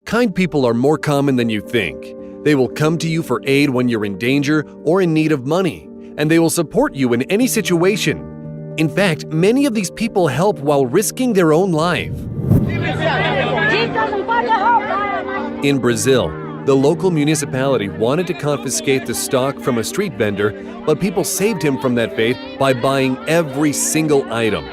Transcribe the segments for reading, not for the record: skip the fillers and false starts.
Kind people are more common than you think. They will come to you for aid when you're in danger or in need of money, and they will support you in any situation. In fact, many of these people help while risking their own life. In Brazil, the local municipality wanted to confiscate the stock from a street vendor, but people saved him from that fate by buying every single item.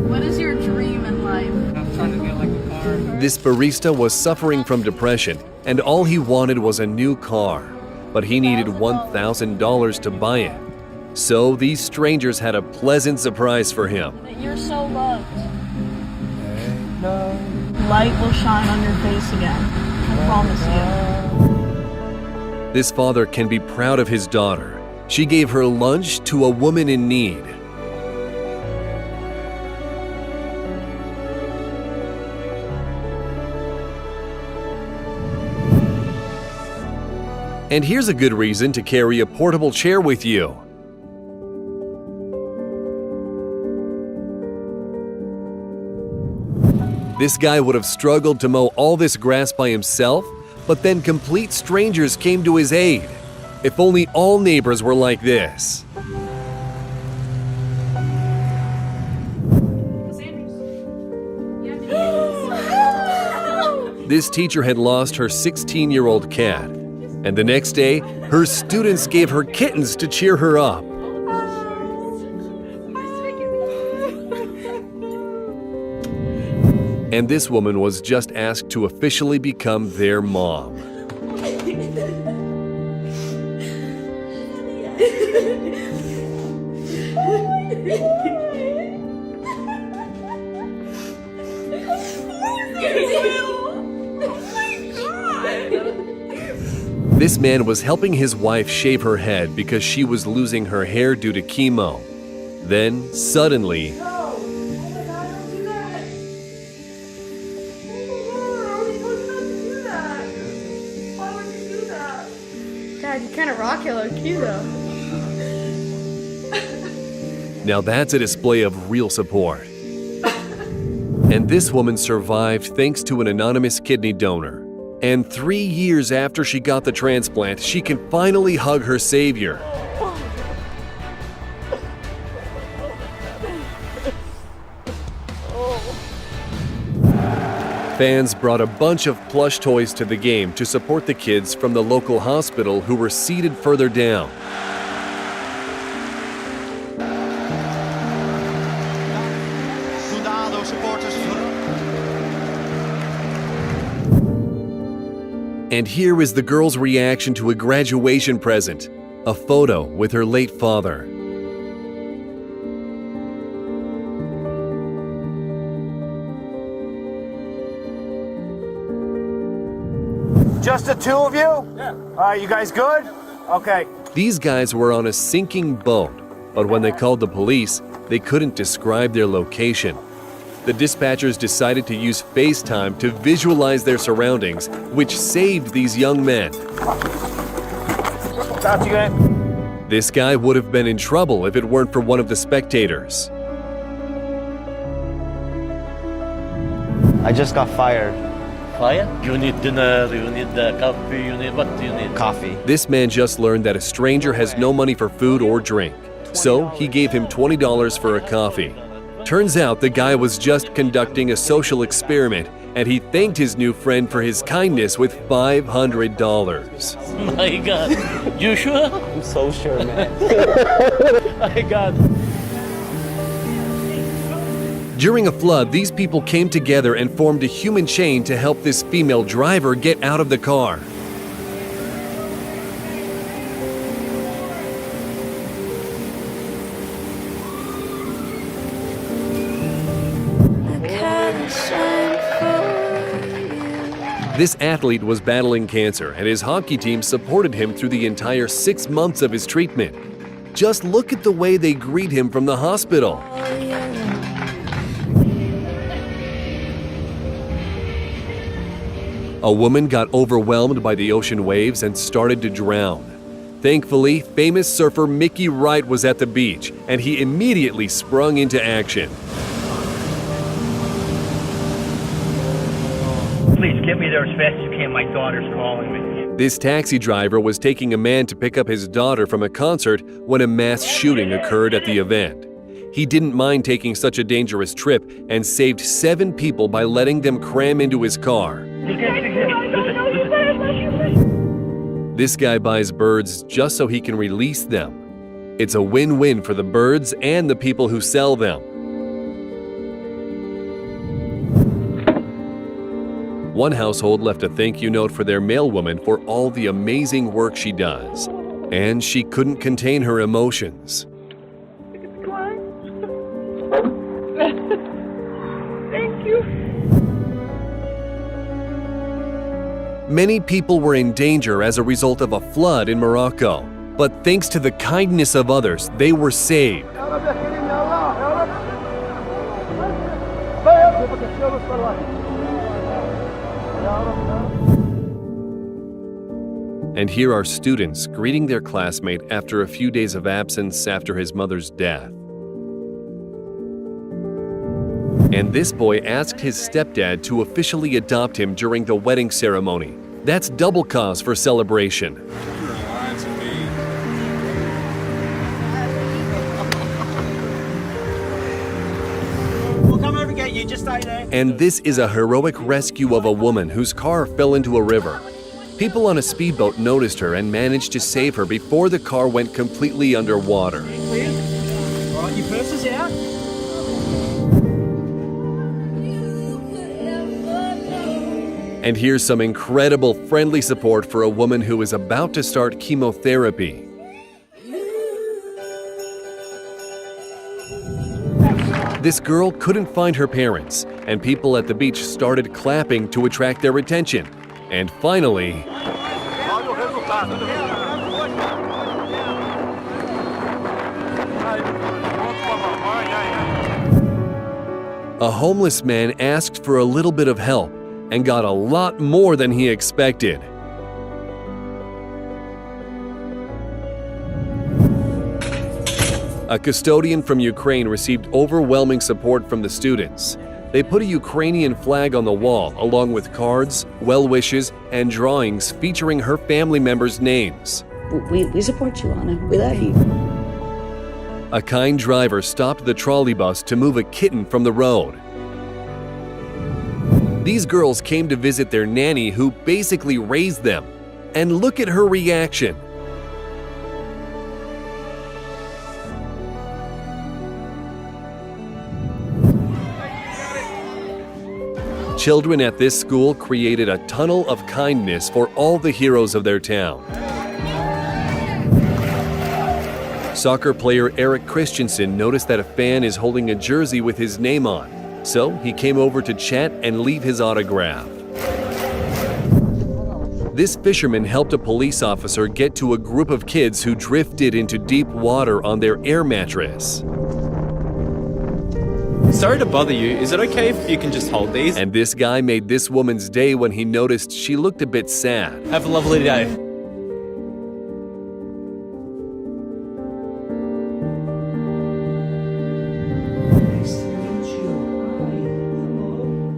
What is your dream in life? I'm trying to get like a car. This barista was suffering from depression, and all he wanted was a new car. But he needed $1,000 to buy it. So these strangers had a pleasant surprise for him. You're so loved. Light will shine on your face again. I promise you. This father can be proud of his daughter. She gave her lunch to a woman in need. And here's a good reason to carry a portable chair with you. This guy would have struggled to mow all this grass by himself, but then complete strangers came to his aid. If only all neighbors were like this. This teacher had lost her 16-year-old cat, and the next day, her students gave her kittens to cheer her up. And this woman was just asked to officially become their mom. This man was helping his wife shave her head because she was losing her hair due to chemo. Then, suddenly, Dad, you kind of rock it low key though. now that's a display of real support. And this woman survived thanks to an anonymous kidney donor. And 3 years after she got the transplant, she can finally hug her savior. Fans brought a bunch of plush toys to the game to support the kids from the local hospital who were seated further down. And here is the girl's reaction to a graduation present, a photo with her late father. Just the two of you? Yeah. All right, you guys good? Okay. These guys were on a sinking boat, but when they called the police, they couldn't describe their location. The dispatchers decided to use FaceTime to visualize their surroundings, which saved these young men. Stop you guys. This guy would have been in trouble if it weren't for one of the spectators. I just got fired. Fire? You need dinner, you need coffee, you need what do you need? Coffee. This man just learned that a stranger has no money for food or drink, so he gave him $20 for a coffee. Turns out the guy was just conducting a social experiment, and he thanked his new friend for his kindness with $500. My God, you sure? I'm so sure, man. My God. During a flood, these people came together and formed a human chain to help this female driver get out of the car. This athlete was battling cancer, and his hockey team supported him through the entire 6 months of his treatment. Just look at the way they greet him from the hospital. A woman got overwhelmed by the ocean waves and started to drown. Thankfully, famous surfer Mickey Wright was at the beach, and he immediately sprung into action. Please get me there as fast as you can. My daughter's calling me. This taxi driver was taking a man to pick up his daughter from a concert when a mass shooting occurred at the event. He didn't mind taking such a dangerous trip and saved 7 people by letting them cram into his car. This guy buys birds just so he can release them. It's a win-win for the birds and the people who sell them. One household left a thank you note for their mailwoman for all the amazing work she does. And she couldn't contain her emotions. Thank you. Many people were in danger as a result of a flood in Morocco, but thanks to the kindness of others, they were saved. And here are students greeting their classmate after a few days of absence after his mother's death. And this boy asked his stepdad to officially adopt him during the wedding ceremony. That's double cause for celebration. We'll come over and get you. Just stay there. And this is a heroic rescue of a woman whose car fell into a river. People on a speedboat noticed her and managed to save her before the car went completely underwater. All right, your purse is out. And here's some incredible friendly support for a woman who is about to start chemotherapy. This girl couldn't find her parents, and people at the beach started clapping to attract their attention. And finally, a homeless man asked for a little bit of help and got a lot more than he expected. A custodian from Ukraine received overwhelming support from the students. They put a Ukrainian flag on the wall along with cards, well wishes, and drawings featuring her family members' names. We support you, Anna. We love you. A kind driver stopped the trolley bus to move a kitten from the road. These girls came to visit their nanny who basically raised them. And look at her reaction. Children at this school created a tunnel of kindness for all the heroes of their town. Soccer player Eric Christensen noticed that a fan is holding a jersey with his name on, so he came over to chat and leave his autograph. This fisherman helped a police officer get to a group of kids who drifted into deep water on their air mattress. Sorry to bother you, is it okay if you can just hold these? And this guy made this woman's day when he noticed she looked a bit sad. Have a lovely day.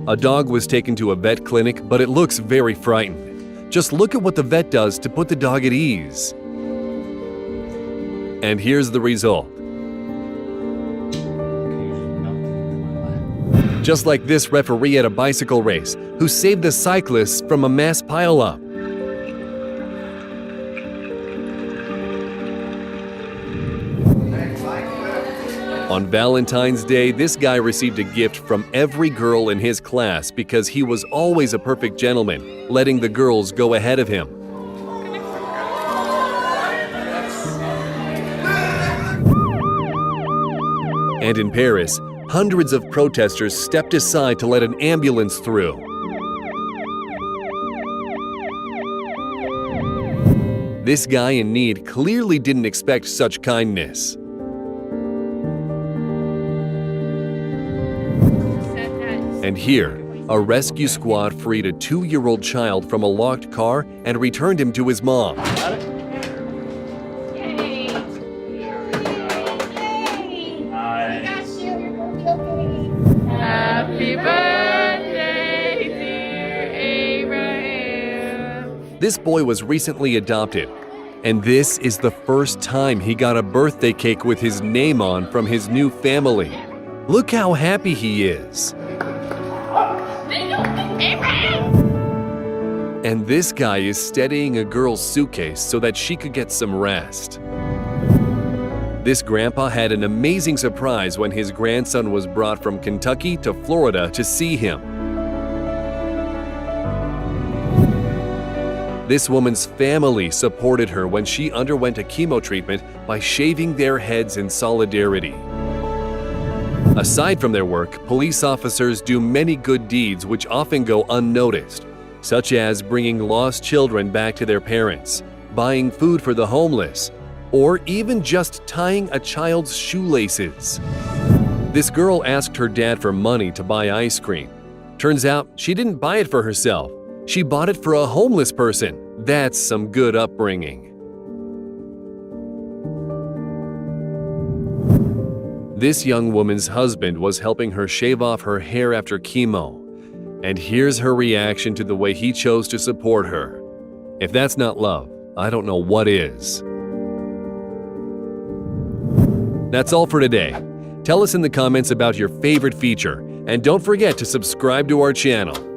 A dog was taken to a vet clinic, but it looks very frightened. Just look at what the vet does to put the dog at ease. And here's the result. Just like this referee at a bicycle race, who saved the cyclists from a mass pileup. On Valentine's Day, this guy received a gift from every girl in his class because he was always a perfect gentleman, letting the girls go ahead of him. And in Paris, hundreds of protesters stepped aside to let an ambulance through. This guy in need clearly didn't expect such kindness. And here, a rescue squad freed a 2-year-old child from a locked car and returned him to his mom. this boy was recently adopted, and this is the first time he got a birthday cake with his name on from his new family. Look how happy he is. And this guy is steadying a girl's suitcase so that she could get some rest. This grandpa had an amazing surprise when his grandson was brought from Kentucky to Florida to see him. This woman's family supported her when she underwent a chemo treatment by shaving their heads in solidarity. Aside from their work, police officers do many good deeds which often go unnoticed, such as bringing lost children back to their parents, buying food for the homeless, or even just tying a child's shoelaces. This girl asked her dad for money to buy ice cream. Turns out she didn't buy it for herself. She bought it for a homeless person. That's some good upbringing. This young woman's husband was helping her shave off her hair after chemo. And here's her reaction to the way he chose to support her. If that's not love, I don't know what is. That's all for today. Tell us in the comments about your favorite feature, and don't forget to subscribe to our channel.